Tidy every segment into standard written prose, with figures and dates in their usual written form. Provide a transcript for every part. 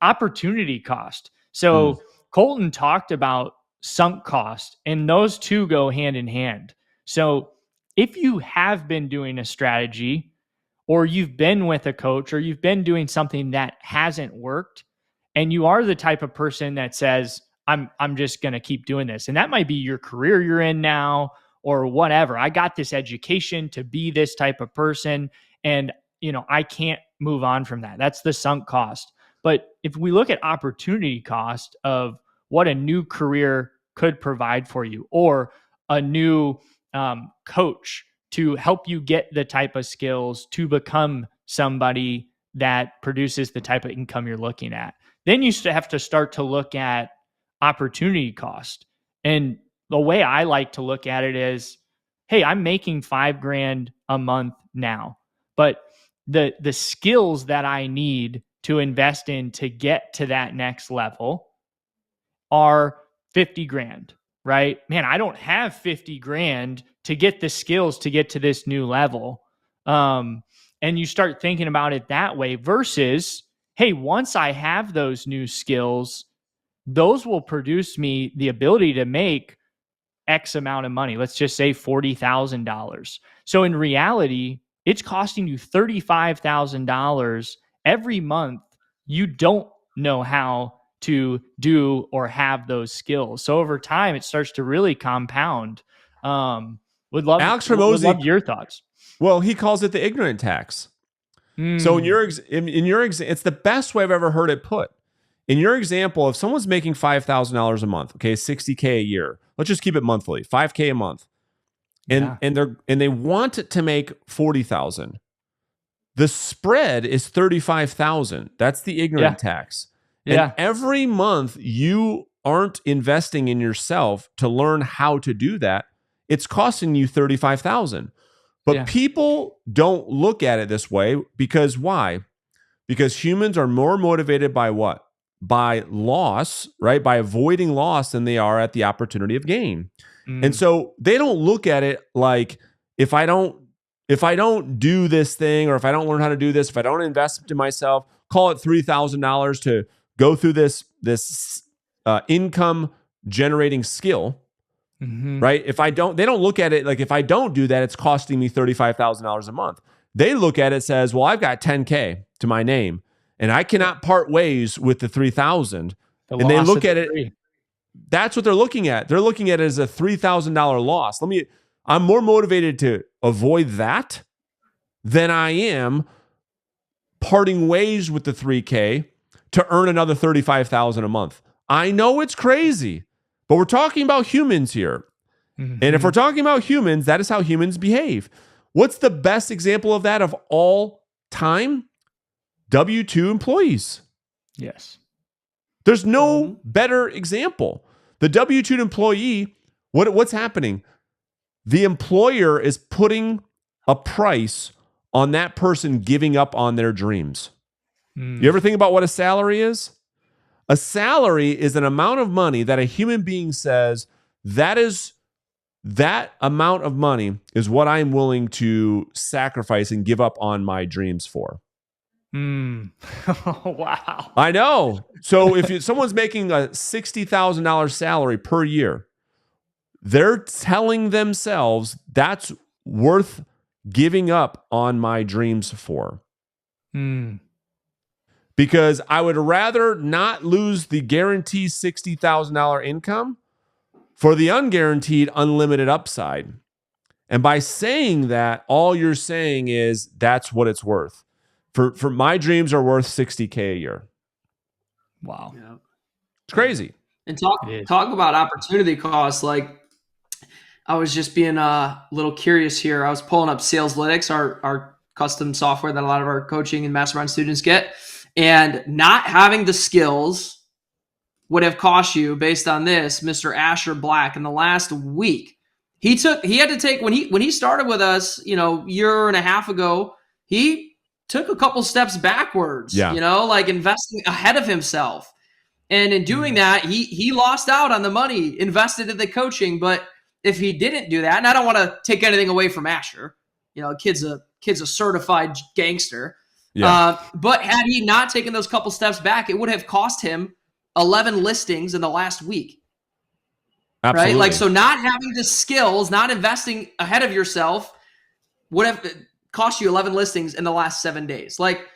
opportunity cost. So Colton talked about sunk cost, and those two go hand in hand. So if you have been doing a strategy, or you've been with a coach, or you've been doing something that hasn't worked, and you are the type of person that says, I'm just going to keep doing this. And that might be your career you're in now or whatever. I got this education to be this type of person, and I can't move on from that. That's the sunk cost. But if we look at opportunity cost of what a new career could provide for you, or a new coach to help you get the type of skills to become somebody that produces the type of income you're looking at, then you have to start to look at opportunity cost. And the way I like to look at it is, hey, I'm making $5,000 a month now, but the skills that I need to invest in to get to that next level are $50,000, right? Man, I don't have $50,000 to get the skills to get to this new level. And you start thinking about it that way versus, hey, once I have those new skills, those will produce me the ability to make X amount of money. Let's just say $40,000. So in reality, it's costing you $35,000 every month. You don't know how to do or have those skills. So over time, it starts to really compound. Would love your thoughts. Well, he calls it the ignorant tax. So in your it's the best way I've ever heard it put. In your example, if someone's making $5,000 a month, okay, $60K a year, let's just keep it monthly, $5K a month, and they want it to make $40,000. The spread is $35,000. That's the ignorant tax. And every month you aren't investing in yourself to learn how to do that, it's costing you $35,000. But people don't look at it this way because why? Because humans are more motivated by what? By loss, right? By avoiding loss than they are at the opportunity of gain. And so they don't look at it like, if I don't do this thing, or if I don't learn how to do this, if I don't invest in myself, call it $3,000 to go through this income generating skill, right? They don't look at it like, if I don't do that, it's costing me $35,000 a month. They look at it says, well, I've got 10K to my name, and I cannot part ways with the 3,000. And they look at it. That's what they're looking at. They're looking at it as a $3,000 loss. I'm more motivated to avoid that than I am parting ways with the 3K to earn another $35,000 a month. I know it's crazy, but we're talking about humans here. And if we're talking about humans, that is how humans behave. What's the best example of that of all time? W-2 employees. Yes. There's no better example. The W-2 employee, what's happening? The employer is putting a price on that person giving up on their dreams. You ever think about what a salary is? A salary is an amount of money that a human being says, that amount of money is what I'm willing to sacrifice and give up on my dreams for. Wow. I know. So if someone's making a $60,000 salary per year, they're telling themselves that's worth giving up on my dreams for. Because I would rather not lose the guaranteed $60,000 income for the unguaranteed unlimited upside. And by saying that, all you're saying is that's what it's worth. For my dreams are worth $60K a year. Wow. Yeah. It's crazy. And talk about opportunity costs. Like, I was just being a little curious here. I was pulling up Saleslytics, our custom software that a lot of our coaching and mastermind students get. And not having the skills would have cost you, based on this, Mr. Asher Black, in the last week. He had to take, when he started with us, year and a half ago, he took a couple steps backwards, like investing ahead of himself. And in doing that, he lost out on the money invested in the coaching. But if he didn't do that, and I don't want to take anything away from Asher, kid's a certified gangster. Yeah. But had he not taken those couple steps back, it would have cost him 11 listings in the last week. Absolutely. Right? Like, so not having the skills, not investing ahead of yourself would have cost you 11 listings in the last 7 days. Like,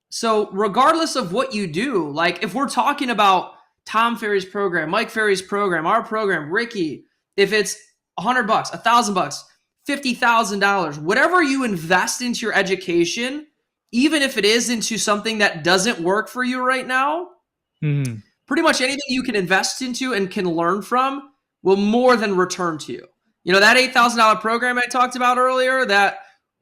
so regardless of what you do, like if we're talking about Tom Ferry's program, Mike Ferry's program, our program, Ricky, if it's $100, $1,000, $50,000, whatever you invest into your education, even if it is into something that doesn't work for you right now, pretty much anything you can invest into and can learn from will more than return to you. You know, that $8,000 program I talked about earlier that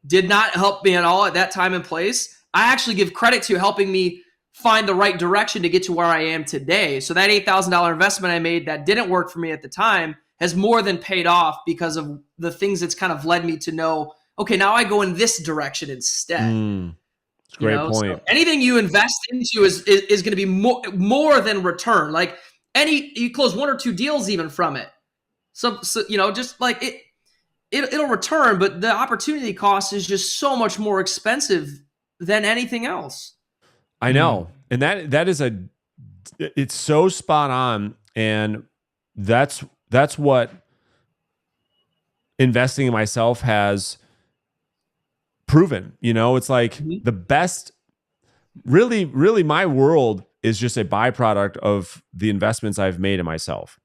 did not help me at all at that time and place, I actually give credit to helping me find the right direction to get to where I am today. So that $8,000 investment I made that didn't work for me at the time has more than paid off because of the things that's kind of led me to know, okay, now I go in this direction instead. It's a great point. So anything you invest into is going to be more than return. Like you close 1 or 2 deals even from it. So just like it'll return, but the opportunity cost is just so much more expensive than anything else. I know. And that is it's so spot on. And that's what investing in myself has proven. You know, it's like the best, really, really my world is just a byproduct of the investments I've made in myself.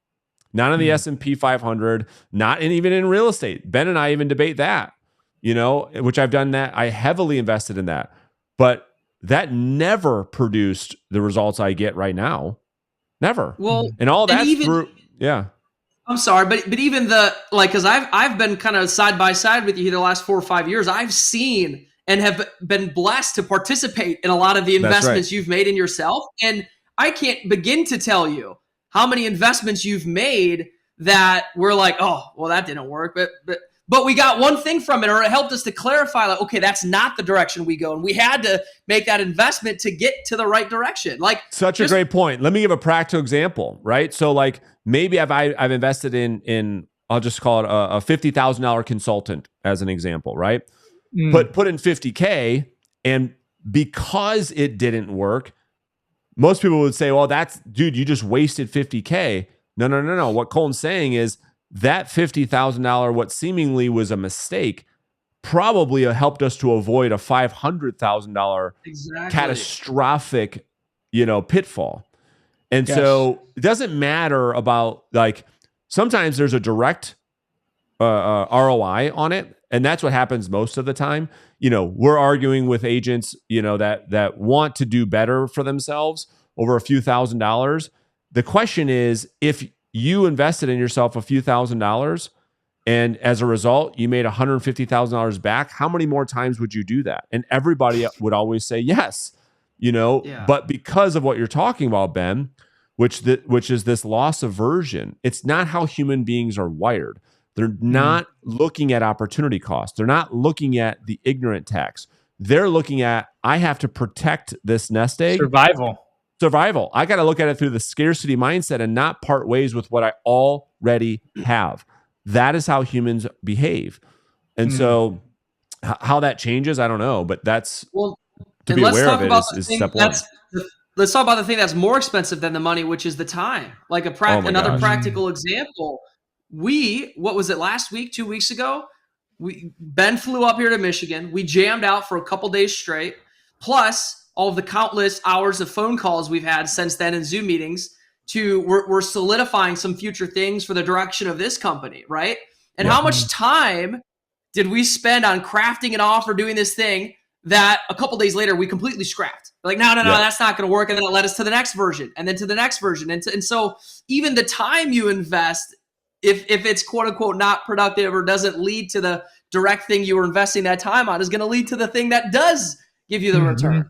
Not in the S&P 500, not even in real estate. Ben and I even debate that, which I've done that. I heavily invested in that. But that never produced the results I get right now. Never. Well, and all that's through, yeah. I'm sorry, but even because I've been kind of side by side with you the last 4 or 5 years. I've seen and have been blessed to participate in a lot of the investments you've made in yourself. And I can't begin to tell you how many investments you've made that we're like, oh, well, that didn't work. But we got one thing from it, or it helped us to clarify, like, okay, that's not the direction we go. And we had to make that investment to get to the right direction. Like, such a great point. Let me give a practical example, right? So like maybe I've invested in I'll just call it a $50,000 consultant as an example, right? Put in $50K, and because it didn't work, most people would say, well, dude, you just wasted $50K. No. What Colton's saying is that $50,000, what seemingly was a mistake, probably helped us to avoid a $500,000 catastrophic, pitfall. And so it doesn't matter about, like, sometimes there's a direct ROI on it. And that's what happens most of the time. We're arguing with agents, that want to do better for themselves over a few $1,000s. The question is, if you invested in yourself a few $1,000s and as a result, you made $150,000 back, how many more times would you do that? And everybody would always say yes, but because of what you're talking about, Ben, which is this loss aversion, it's not how human beings are wired. They're not looking at opportunity cost. They're not looking at the ignorant tax. They're looking at, I have to protect this nest egg. Survival. I got to look at it through the scarcity mindset and not part ways with what I already have. That is how humans behave. And so how that changes, I don't know, but that's to be aware of it is step one. Let's talk about the thing that's more expensive than the money, which is the time. Like another practical example. What was it, last week, 2 weeks ago? Ben flew up here to Michigan. We jammed out for a couple days straight, plus all of the countless hours of phone calls we've had since then and Zoom meetings we're solidifying some future things for the direction of this company, right? And how much time did we spend on crafting an offer, doing this thing that a couple days later we completely scrapped? Like, no, that's not going to work. And then it led us to the next version and then to the next version. And so even the time you invest, if it's quote unquote not productive or doesn't lead to the direct thing you were investing that time on, is going to lead to the thing that does give you the return.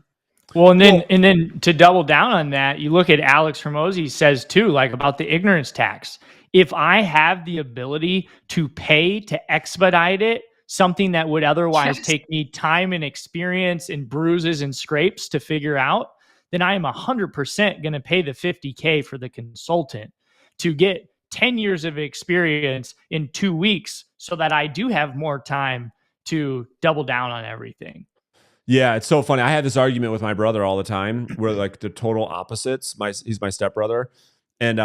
Well, and then to double down on that, you look at Alex Hormozy says too, like about the ignorance tax. If I have the ability to pay to expedite it, something that would otherwise take me time and experience and bruises and scrapes to figure out, then I am 100% going to pay the $50K for the consultant to get 10 years of experience in 2 weeks so that I do have more time to double down on everything. Yeah, it's so funny. I have this argument with my brother all the time. We're like the total opposites. He's my stepbrother, and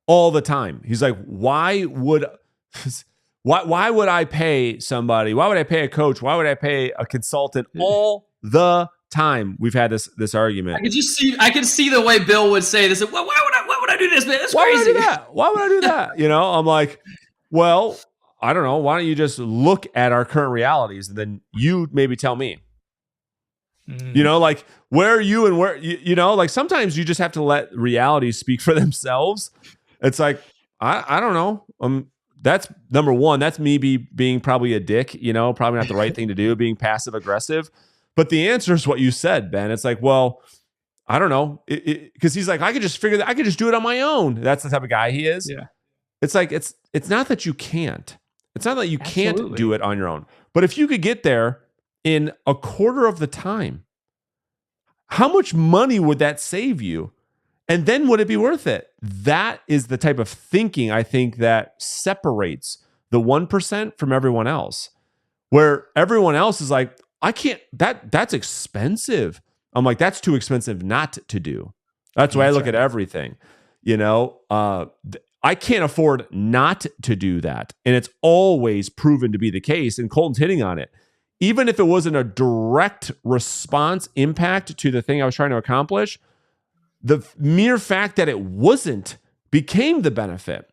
all the time he's like, "Why would, why would I pay somebody? Why would I pay a coach? Why would I pay a consultant?" All the time we've had this argument. I can see the way Bill would say this. Why would I do this, man? That's crazy. Why would I do that? Why would I do that? I'm like, well, I don't know. Why don't you just look at our current realities and then you maybe tell me? Like where are you and where, like sometimes you just have to let reality speak for themselves. It's like, I don't know. That's number one. That's me being probably a dick, probably not the right thing to do, being passive aggressive. But the answer is what you said, Ben. It's like, well, I don't know. Because he's like, I could just figure that I could just do it on my own. That's the type of guy he is. Yeah. It's like, it's not that you can't. It's not that you Absolutely. can't do it on your own. But if you could get there in a quarter of the time, how much money would that save you? And then would it be worth it? That is the type of thinking I think that separates the 1% from everyone else, where everyone else is like, I can't, that's expensive. I'm like, that's too expensive not to do. That's why I look at everything, I can't afford not to do that. And it's always proven to be the case. And Colton's hitting on it. Even if it wasn't a direct response impact to the thing I was trying to accomplish, the mere fact that it wasn't became the benefit.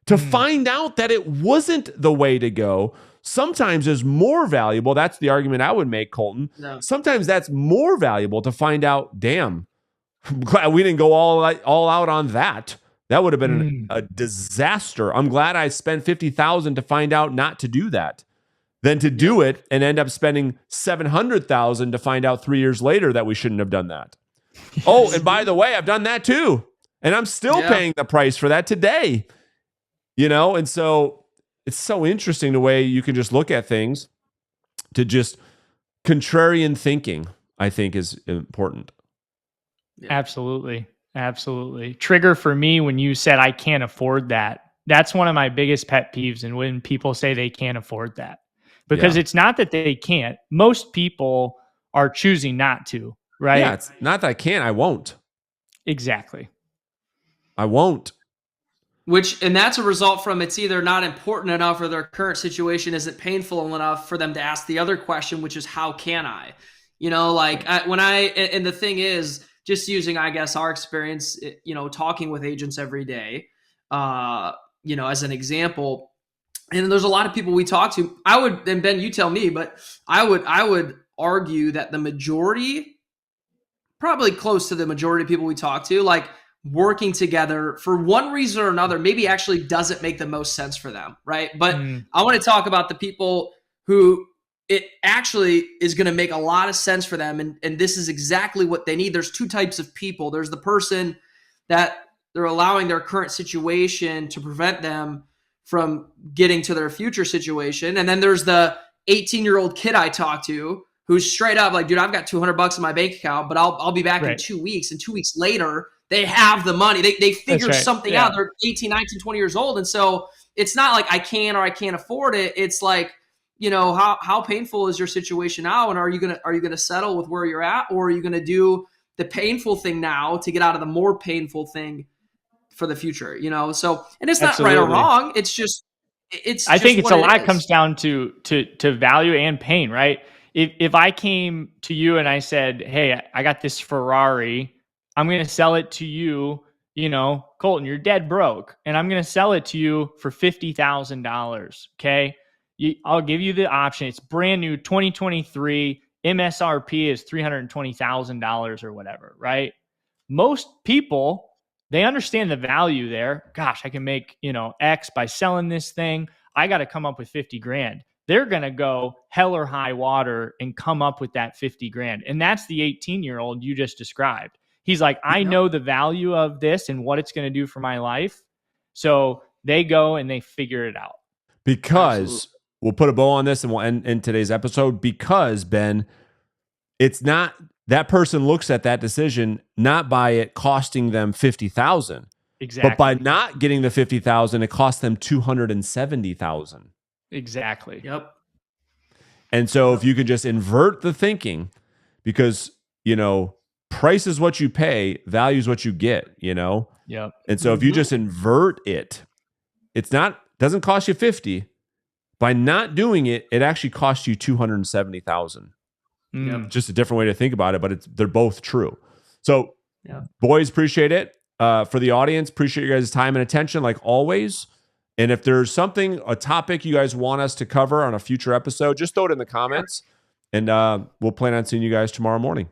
To find out that it wasn't the way to go sometimes is more valuable. That's the argument I would make, Colton. No. Sometimes that's more valuable to find out, damn, I'm glad we didn't go all out on that. That would have been a disaster. I'm glad I spent $50,000 to find out not to do that, than to do it and end up spending $700,000 to find out 3 years later that we shouldn't have done that. Yes. Oh, and by the way, I've done that too, and I'm still paying the price for that today. And so it's so interesting the way you can just look at things. To just contrarian thinking, I think, is important. Yeah. Absolutely. Trigger for me when you said I can't afford that. That's one of my biggest pet peeves. And when people say they can't afford that, because it's not that they can't. Most people are choosing not to, right? Yeah, it's not that I can't, I won't. Exactly. I won't. And that's a result from it's either not important enough or their current situation isn't painful enough for them to ask the other question, which is how can I? And the thing is, just using, I guess, our experience, talking with agents every day, as an example. And there's a lot of people we talk to. And Ben, you tell me, but I would argue that the majority, probably close to the majority of people we talk to, like working together for one reason or another, maybe actually doesn't make the most sense for them, right? But I want to talk about the people who it actually is going to make a lot of sense for them. And this is exactly what they need. There's two types of people. There's the person that they're allowing their current situation to prevent them from getting to their future situation. And then there's the 18-year-old kid I talk to who's straight up like, dude, I've got $200 in my bank account, but I'll be back in 2 weeks. And 2 weeks later, they have the money. They figure something out. They're 18, 19, 20 years old. And so it's not like I can or I can't afford it. It's like, how painful is your situation now? And are you gonna settle with where you're at, or are you gonna do the painful thing now to get out of the more painful thing for the future? So, and it's not right or wrong. It's just, I think it's a lot comes down to value and pain, right? If I came to you and I said, hey, I got this Ferrari, I'm going to sell it to you, Colton, you're dead broke, and I'm going to sell it to you for $50,000. Okay. I'll give you the option. It's brand new 2023. MSRP is $320,000 or whatever, right? Most people, they understand the value there. Gosh, I can make, X by selling this thing. I got to come up with 50 grand. They're going to go hell or high water and come up with that 50 grand. And that's the 18-year-old you just described. He's like, I know the value of this and what it's going to do for my life. So they go and they figure it out. Because we'll put a bow on this and we'll end today's episode, because, Ben, it's not, that person looks at that decision not by it costing them $50,000. Exactly. But by not getting the $50,000, it cost them $270,000. Exactly. Yep. And so if you could just invert the thinking, because, price is what you pay, value is what you get, Yep. And so if you just invert it, doesn't cost you 50. By not doing it, it actually costs you 270,000. Just a different way to think about it, but they're both true. So boys, appreciate it. For the audience, appreciate your guys' time and attention like always. And if there's a topic you guys want us to cover on a future episode, just throw it in the comments, and we'll plan on seeing you guys tomorrow morning.